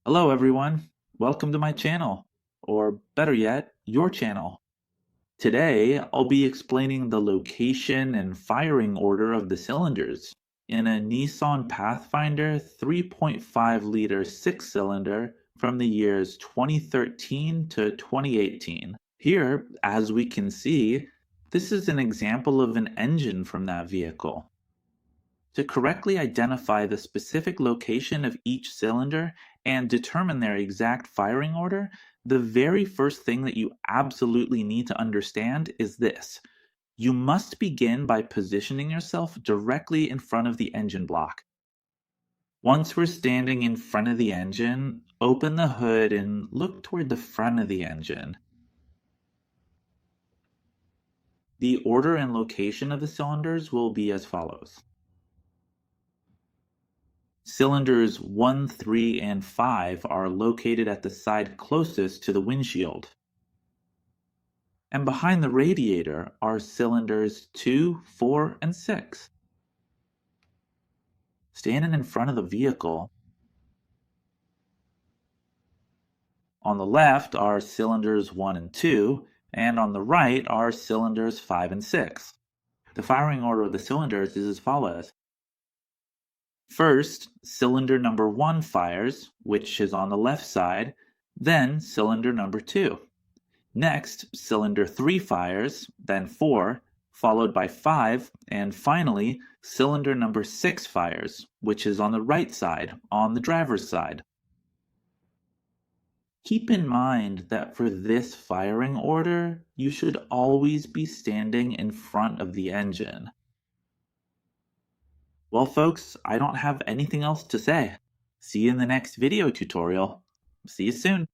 Hello everyone, welcome to my channel, or better yet, your channel. Today, I'll be explaining the location and firing order of the cylinders in a Nissan Pathfinder 3.5-liter six-cylinder from the years 2013 to 2018. Here, as we can see, this is an example of an engine from that vehicle. To correctly identify the specific location of each cylinder and determine their exact firing order, the very first thing that you absolutely need to understand is this. You must begin by positioning yourself directly in front of the engine block. Once we're standing in front of the engine, open the hood and look toward the front of the engine. The order and location of the cylinders will be as follows. Cylinders 1, 3, and 5 are located at the side closest to the windshield. And behind the radiator are cylinders 2, 4, and 6. Standing in front of the vehicle, on the left are cylinders 1 and 2, and on the right are cylinders 5 and 6. The firing order of the cylinders is as follows. First, cylinder number 1 fires, which is on the left side, then cylinder number 2. Next, cylinder 3 fires, then 4, followed by 5, and finally, cylinder number 6 fires, which is on the right side, on the driver's side. Keep in mind that for this firing order, you should always be standing in front of the engine. Well, folks, I don't have anything else to say. See you in the next video tutorial. See you soon.